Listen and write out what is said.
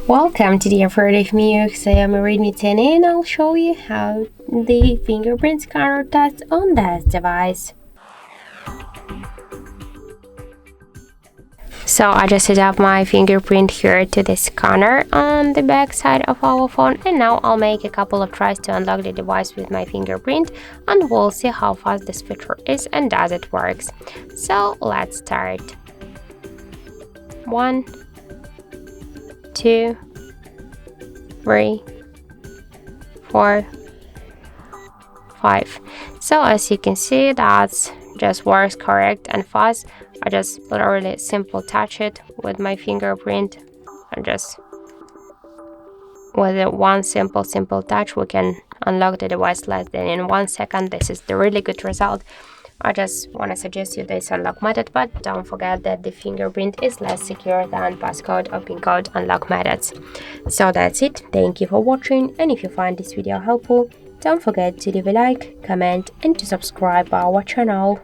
Welcome to the affordable XIAOMI Redmi 10A, and I'll show you how the fingerprint scanner tests on this device. So I just set up my fingerprint here to the scanner on the back side of our phone, and now I'll make a couple of tries to unlock the device with my fingerprint, and we'll see how fast this feature is and does it works. So let's start. 1, 2, 3, 4, 5. So as you can see, that's just works correct and fast. I just literally simple touch it with my fingerprint, and just with one simple touch we can unlock the device less than in 1 second. This is the really good result. I just want to suggest you this unlock method, but don't forget that the fingerprint is less secure than passcode or pin code unlock methods. So that's it. Thank you for watching, and if you find this video helpful, don't forget to leave a like, comment and to subscribe our channel.